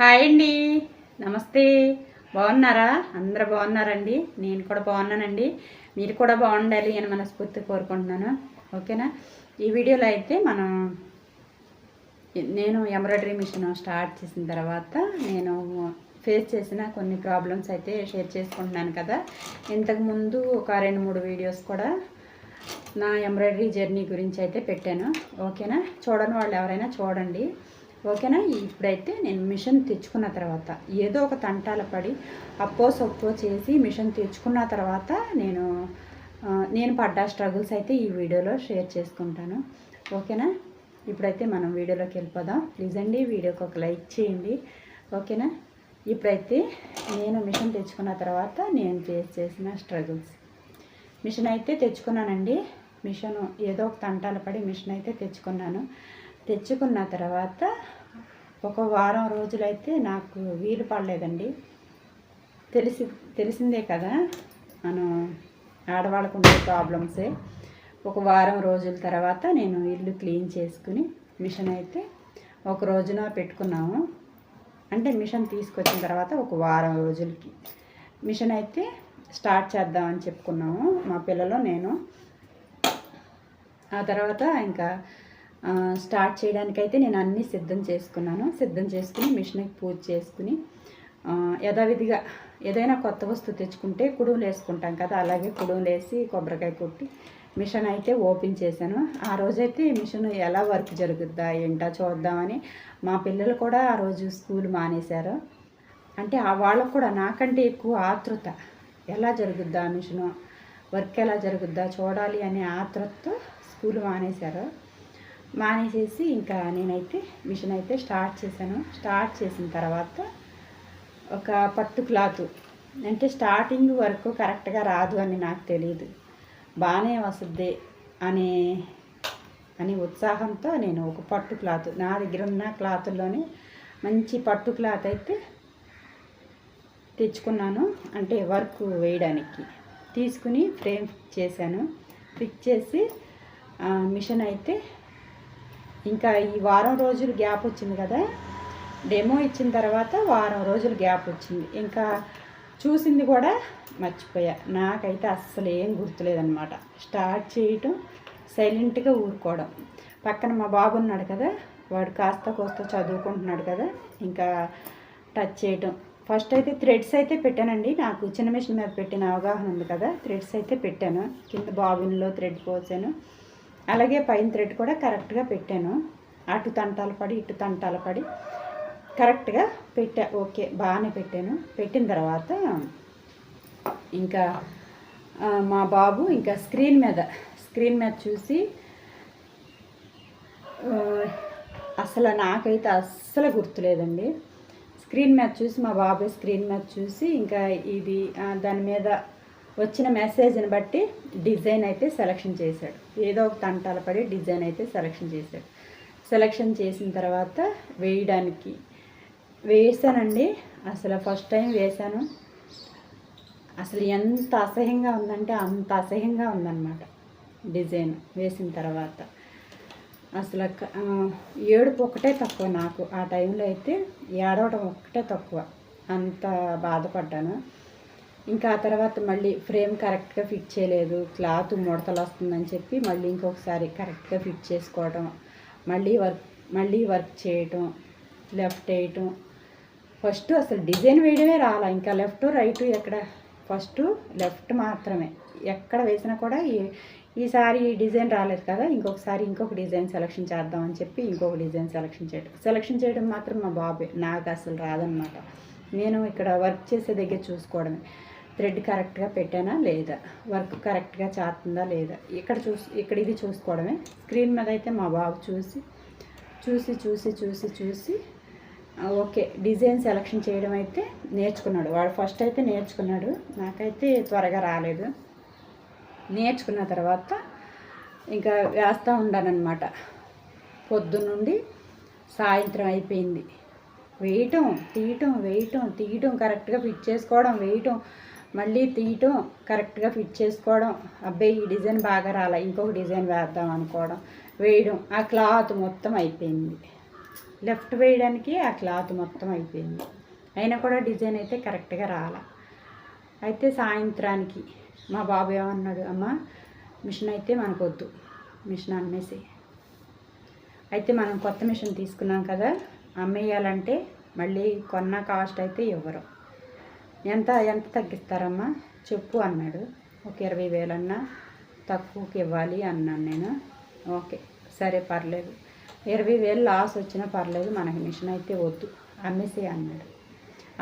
Hi అండి, నమస్తే. బాగున్నారా? అందరూ బాగున్నారండి. నేను కూడా బాగున్నానండి. మీరు కూడా బాగుండాలి అని మనస్ఫూర్తిగా కోరుకుంటున్నాను. ఓకేనా? ఈ వీడియోలో అయితే నేను ఎంబ్రాయిడరీ మిషన్ స్టార్ట్ చేసిన తర్వాత నేను ఫేస్ చేసిన కొన్ని ప్రాబ్లమ్స్ అయితే షేర్ చేసుకుంటున్నాను కదా. ఇంతకుముందు ఒక 2-3 వీడియోస్ కూడా నా ఎంబ్రాయిడరీ జర్నీ గురించి అయితే పెట్టాను. ఓకేనా? చూడని వాళ్ళు ఎవరైనా చూడండి. ఓకేనా? ఇప్పుడైతే నేను మిషన్ తెచ్చుకున్న తర్వాత ఏదో ఒక తంటాల పడి అప్పో సొప్పో చేసి మిషన్ తెచ్చుకున్న తర్వాత నేను పడ్డ స్ట్రగుల్స్ అయితే ఈ వీడియోలో షేర్ చేసుకుంటాను. ఓకేనా? ఇప్పుడైతే మనం వీడియోలోకి వెళ్ళిపోదాం. ప్లీజ్ అండి, వీడియోకి ఒక లైక్ చేయండి. ఓకేనా? ఇప్పుడైతే నేను మిషన్ తెచ్చుకున్న తర్వాత నేను ఫేస్ చేసిన స్ట్రగుల్స్. మిషన్ అయితే తెచ్చుకున్నానండి. మిషన్ ఏదో ఒక తంటాల పడి మిషన్ అయితే తెచ్చుకున్న తర్వాత ఒక వారం రోజులైతే నాకు వీలు పడలేదండి. తెలిసిందే కదా, మనం ఆడవాళ్ళకు ఉండే ప్రాబ్లమ్సే. ఒక వారం రోజుల తర్వాత నేను ఇల్లు క్లీన్ చేసుకుని మిషన్ అయితే ఒక రోజున పెట్టుకున్నాము. అంటే మిషన్ తీసుకొచ్చిన తర్వాత ఒక వారం రోజులకి మిషన్ అయితే స్టార్ట్ చేద్దామని చెప్పుకున్నాము మా పిల్లలు నేను. ఆ తర్వాత ఇంకా స్టార్ట్ చేయడానికైతే నేను అన్నీ సిద్ధం చేసుకుని మిషన్కి పూజ చేసుకుని యథావిధిగా ఏదైనా కొత్త వస్తువు తెచ్చుకుంటే కుడుములు వేసుకుంటాం కదా, అలాగే కుడుములు వేసి కొబ్బరికాయ కొట్టి మిషన్ అయితే ఓపెన్ చేశాను. ఆ రోజైతే మిషన్ ఎలా వర్క్ జరుగుద్దా ఏంటో చూద్దామని మా పిల్లలు కూడా ఆ రోజు స్కూల్ మానేశారు. అంటే వాళ్ళకు కూడా నాకంటే ఎక్కువ ఆతృత, ఎలా జరుగుద్దా మిషను వర్క్ ఎలా జరుగుద్దా చూడాలి అనే ఆతృతతో స్కూల్ మానేసేసి ఇంకా నేనైతే మిషన్ అయితే స్టార్ట్ చేశాను. స్టార్ట్ చేసిన తర్వాత ఒక పట్టు క్లాత్, అంటే స్టార్టింగ్ వరకు కరెక్ట్గా రాదు అని నాకు తెలియదు, బాగానే వస్తుంది అని ఉత్సాహంతో నేను ఒక పట్టు క్లాత్, నా దగ్గర ఉన్న క్లాతుల్లోనే మంచి పట్టు క్లాత్ అయితే తెచ్చుకున్నాను. అంటే వర్క్ వేయడానికి తీసుకుని ఫ్రేమ్ చేశాను. ఫిక్స్ చేసి మిషన్ అయితే ఇంకా ఈ వారం రోజులు గ్యాప్ వచ్చింది కదా, డెమో ఇచ్చిన తర్వాత వారం రోజులు గ్యాప్ వచ్చింది. ఇంకా చూసింది కూడా మర్చిపోయా. నాకైతే అస్సలు ఏం గుర్తులేదనమాట. స్టార్ట్ చేయటం, సైలెంట్గా ఊరుకోవడం. పక్కన మా బాబు ఉన్నాడు కదా, వాడు కాస్త కోస్త చదువుకుంటున్నాడు కదా, ఇంకా టచ్ చేయటం. ఫస్ట్ అయితే థ్రెడ్స్ అయితే పెట్టానండి. నాకు చిన్న మిషన్ మీద పెట్టిన అవగాహన ఉంది కదా, థ్రెడ్స్ అయితే పెట్టాను. కింద బాబిన్లో థ్రెడ్ పోసాను, అలాగే పైన థ్రెడ్ కూడా కరెక్ట్గా పెట్టాను. అటు తంటాలు పడి ఇటు తంటాలు పడి కరెక్ట్గా పెట్టా. ఓకే, బాగానే పెట్టాను. పెట్టిన తర్వాత ఇంకా మా బాబు ఇంకా స్క్రీన్ మీద చూసి అసలు నాకైతే అస్సలు గుర్తులేదండి. స్క్రీన్ మీద చూసి మా బాబు స్క్రీన్ మీద చూసి ఇంకా ఇది దాని మీద వచ్చిన మెసేజ్ని బట్టి డిజైన్ అయితే సెలెక్షన్ చేశాడు. ఏదో ఒక తంటాలు పడి డిజైన్ అయితే సెలెక్షన్ చేసిన తర్వాత వేసానండి. అసలు ఫస్ట్ టైం వేసాను. అసలు ఎంత అసహ్యంగా ఉందంటే అంత అసహ్యంగా ఉందన్నమాట. డిజైన్ వేసిన తర్వాత అసలు ఏడుపు ఒకటే తక్కువ నాకు. ఆ టైంలో అయితే ఏడవడం ఒక్కటే తక్కువ, అంత బాధపడ్డాను. ఇంకా ఆ తర్వాత మళ్ళీ ఫ్రేమ్ కరెక్ట్గా ఫిట్ చేయలేదు, క్లాత్ ముడతలు వస్తుందని చెప్పి మళ్ళీ ఇంకొకసారి కరెక్ట్గా ఫిట్ చేసుకోవడం, మళ్ళీ వర్క్ చేయటం, లెఫ్ట్ వేయటం. ఫస్ట్ అసలు డిజైన్ వేయడమే రాలా. ఇంకా లెఫ్ట్ రైట్ ఫస్ట్ లెఫ్ట్ మాత్రమే. ఎక్కడ వేసినా కూడా ఈసారి ఈ డిజైన్ రాలేదు కదా, ఇంకొక డిజైన్ సెలెక్షన్ చేద్దామని చెప్పి ఇంకొక డిజైన్ సెలెక్షన్ చేయడం మాత్రం మా బాబే, నాకు అసలు రాదనమాట. నేను ఇక్కడ వర్క్ చేసే దగ్గర చూసుకోవడమే, థ్రెడ్ కరెక్ట్గా పెట్టానా లేదా, వర్క్ కరెక్ట్గా చేస్తుందా లేదా, ఇక్కడ ఇది చూసుకోవడమే. స్క్రీన్ మీద అయితే మా బాబు చూసి ఓకే డిజైన్ సెలెక్షన్ చేయడం అయితే నేర్చుకున్నాడు. వాడు ఫస్ట్ అయితే నేర్చుకున్నాడు, నాకైతే త్వరగా రాలేదు. నేర్చుకున్న తర్వాత ఇంకా వేస్తూ ఉండానన్నమాట. పొద్దున్నుండి సాయంత్రం అయిపోయింది. వేయటం తీయటం కరెక్ట్గా ఫిట్ చేసుకోవడం, వేయటం మళ్ళీ తీయటం, కరెక్ట్గా ఫిట్ చేసుకోవడం. అబ్బాయి ఈ డిజైన్ బాగా రాలా, ఇంకొక డిజైన్ వేద్దాం అనుకోవడం, వేయడం. ఆ క్లాత్ మొత్తం అయిపోయింది. లెఫ్ట్ వేయడానికి ఆ క్లాత్ మొత్తం అయిపోయింది. అయినా కూడా డిజైన్ అయితే కరెక్ట్గా రాలా. అయితే సాయంత్రానికి మా బాబు ఏమన్నాడు, అమ్మ మిషన్ అయితే మనకొద్దు, మిషన్ అమ్మేసి. అయితే మనం కొత్త మిషన్ తీసుకున్నాం కదా, అమ్మేయాలంటే మళ్ళీ కొన్న కాస్ట్ అయితే ఇవ్వరు. ఎంత ఎంత తగ్గిస్తారమ్మా చెప్పు అన్నాడు. ఒక 20,000 అన్నా తక్కువకి ఇవ్వాలి అన్నాను నేను. ఓకే సరే పర్లేదు, 20,000 లాస్ వచ్చినా పర్లేదు, మనకి మిషన్ అయితే వద్దు, అమ్మేసి అన్నాడు.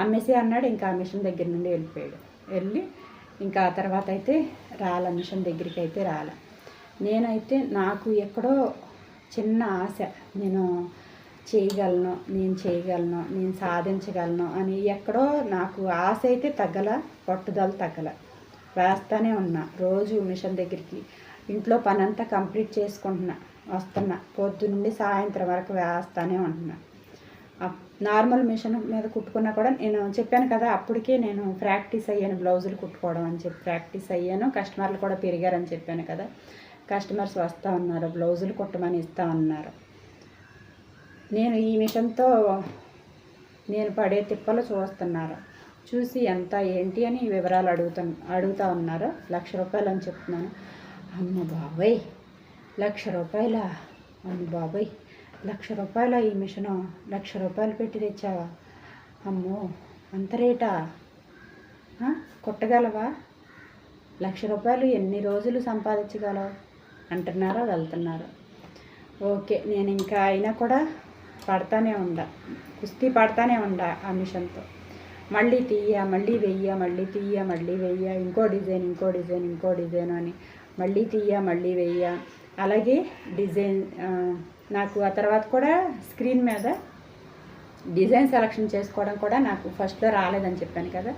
అమ్మేసి అన్నాడు. ఇంకా ఆ మిషన్ దగ్గర నుండి వెళ్ళిపోయాడు. వెళ్ళి ఇంకా ఆ తర్వాత అయితే రాల, మిషన్ దగ్గరికి అయితే రాల. నేనైతే నాకు ఎక్కడో చిన్న ఆశ, నేను చేయగలను, నేను సాధించగలను అని ఎక్కడో నాకు ఆశ అయితే తగ్గల, పట్టుదల తగ్గల. వేస్తూనే ఉన్నా రోజు మిషన్ దగ్గరికి. ఇంట్లో పని అంతా కంప్లీట్ చేసుకుంటున్నా, వస్తున్నా, పొద్దు నుండి సాయంత్రం వరకు వేస్తూనే ఉంటున్నా. నార్మల్ మిషన్ మీద కుట్టుకున్నా కూడా నేను చెప్పాను కదా, అప్పటికే నేను ప్రాక్టీస్ అయ్యాను బ్లౌజులు కుట్టుకోవడం అని చెప్పి ప్రాక్టీస్ అయ్యాను. కస్టమర్లు కూడా పెరిగారని చెప్పాను కదా, కస్టమర్స్ వస్తూ ఉన్నారు, బ్లౌజులు కుట్టమని ఇస్తూ ఉన్నారు. నేను ఈ మిషన్తో నేను పడే తిప్పలు చూస్తున్నారు. చూసి ఎంత ఏంటి అని వివరాలు అడుగుతూ ఉన్నారు. 1,00,000 రూపాయలు అని చెప్తున్నాను. అమ్మ బాబాయ్, 1,00,000 రూపాయల, అమ్మ బాబాయ్ 1,00,000 రూపాయల ఈ మిషను, 1,00,000 రూపాయలు పెట్టి తెచ్చావా? అమ్మో అంత రేటా? కుట్టగలవా? 1,00,000 రూపాయలు ఎన్ని రోజులు సంపాదించగలవు అంటున్నారో వెళ్తున్నారు. ఓకే, నేను ఇంకా అయినా కూడా పడతానే ఉండా, కుస్తీ పడతానే ఉండా ఆ మిషన్తో. మళ్ళీ తీయ, మళ్ళీ వెయ్య, మళ్ళీ తీయ, మళ్ళీ వెయ్య, ఇంకో డిజైన్ అని మళ్ళీ తీయ, మళ్ళీ వెయ్య. అలాగే డిజైన్ నాకు ఆ తర్వాత కూడా స్క్రీన్ మీద డిజైన్ సెలెక్షన్ చేసుకోవడం కూడా నాకు ఫస్ట్లో రాలేదని చెప్పాను కదా.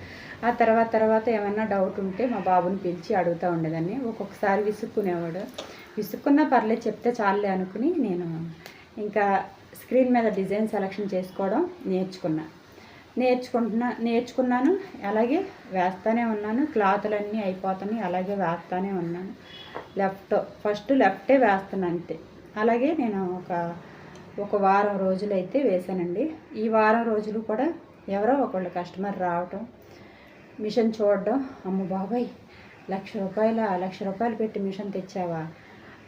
ఆ తర్వాత ఏమైనా డౌట్ ఉంటే మా బాబుని పిలిచి అడుగుతూ ఉండేదాన్ని. ఒక్కొక్కసారి విసుక్కునేవాడు. విసుక్కున్నా పర్లేదు, చెప్తే చాలులే అనుకుని నేను ఇంకా స్క్రీన్ మీద డిజైన్ సెలెక్షన్ చేసుకోవడం నేర్చుకున్నాను. అలాగే వేస్తూనే ఉన్నాను. క్లాతులన్నీ అయిపోతున్నాయి, అలాగే వేస్తూనే ఉన్నాను. ఫస్ట్ లెఫ్టే వేస్తాను అంతే. అలాగే నేను ఒక వారం రోజులు అయితే వేసానండి. ఈ వారం రోజులు కూడా ఎవరో ఒకళ్ళు కస్టమర్ రావటం, మిషన్ చూడడం, అమ్మ బాబాయ్ 1,00,000 రూపాయలు పెట్టి మిషన్ తెచ్చావా?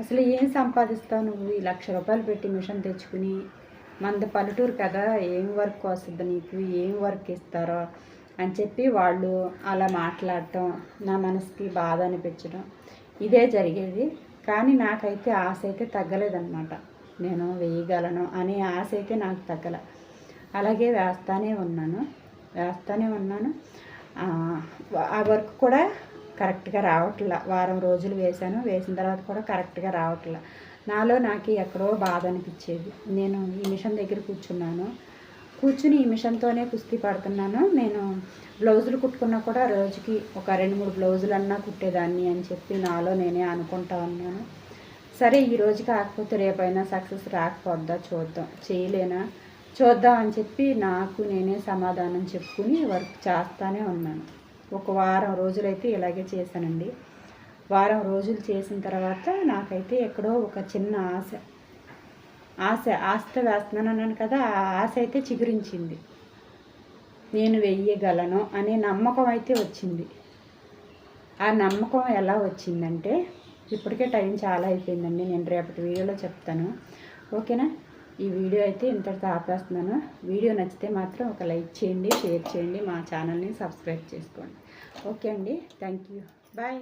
అసలు ఏం సంపాదిస్తావు నువ్వు ఈ 1,00,000 రూపాయలు పెట్టి మిషన్ తెచ్చుకుని? మనది పల్లెటూరు కదా, ఏం వర్క్ వస్తుంది నీకు, ఏం వర్క్ ఇస్తారో అని చెప్పి వాళ్ళు అలా మాట్లాడటం, నా మనసుకి బాధ అనిపించడం, ఇదే జరిగేది. కానీ నాకైతే ఆశ అయితే తగ్గలేదన్నమాట. నేను వేయగలను అనే ఆశ అయితే నాకు తగ్గల. అలాగే వేస్తూనే ఉన్నాను. ఆ వర్క్ కూడా కరెక్ట్గా రావట్లా. వారం రోజులు వేసిన తర్వాత కూడా కరెక్ట్గా రావట్లా. నాకు ఎక్కడో బాధ అనిపించేది. నేను ఈ మిషన్ దగ్గర కూర్చుని ఈ మిషన్తోనే కుస్తీ పడుతున్నాను. నేను బ్లౌజులు కుట్టుకున్నా కూడా రోజుకి ఒక 2-3 బ్లౌజులన్నా కుట్టేదాన్ని అని చెప్పి నాలో నేనే అనుకుంటా ఉన్నాను. సరే ఈ రోజు కాకపోతే రేపైనా సక్సెస్ రాకపోద్దా, చూద్దాం అని చెప్పి నాకు నేనే సమాధానం చెప్పుకుని వర్క్ చేస్తూనే ఉన్నాను. ఒక వారం రోజులైతే ఇలాగే చేశానండి. వారం రోజులు చేసిన తర్వాత నాకైతే ఎక్కడో ఒక చిన్న ఆశతో వేస్తున్నాను అన్నాను కదా, ఆ ఆశ అయితే చిగురించింది. నేను వేయగలను అనే నమ్మకం అయితే వచ్చింది. ఆ నమ్మకం ఎలా వచ్చిందంటే, ఇప్పటికే టైం చాలా అయిపోయిందండి, నేను రేపటి వీడియోలో చెప్తాను. ఓకేనా? ఈ వీడియో అయితే ఇంతటితో ఆపేస్తున్నాను. వీడియో నచ్చితే మాత్రం ఒక లైక్ చేయండి, షేర్ చేయండి, మా ఛానల్ని సబ్స్క్రైబ్ చేసుకోండి. ఓకే అండి, థ్యాంక్ యూ, బాయ్.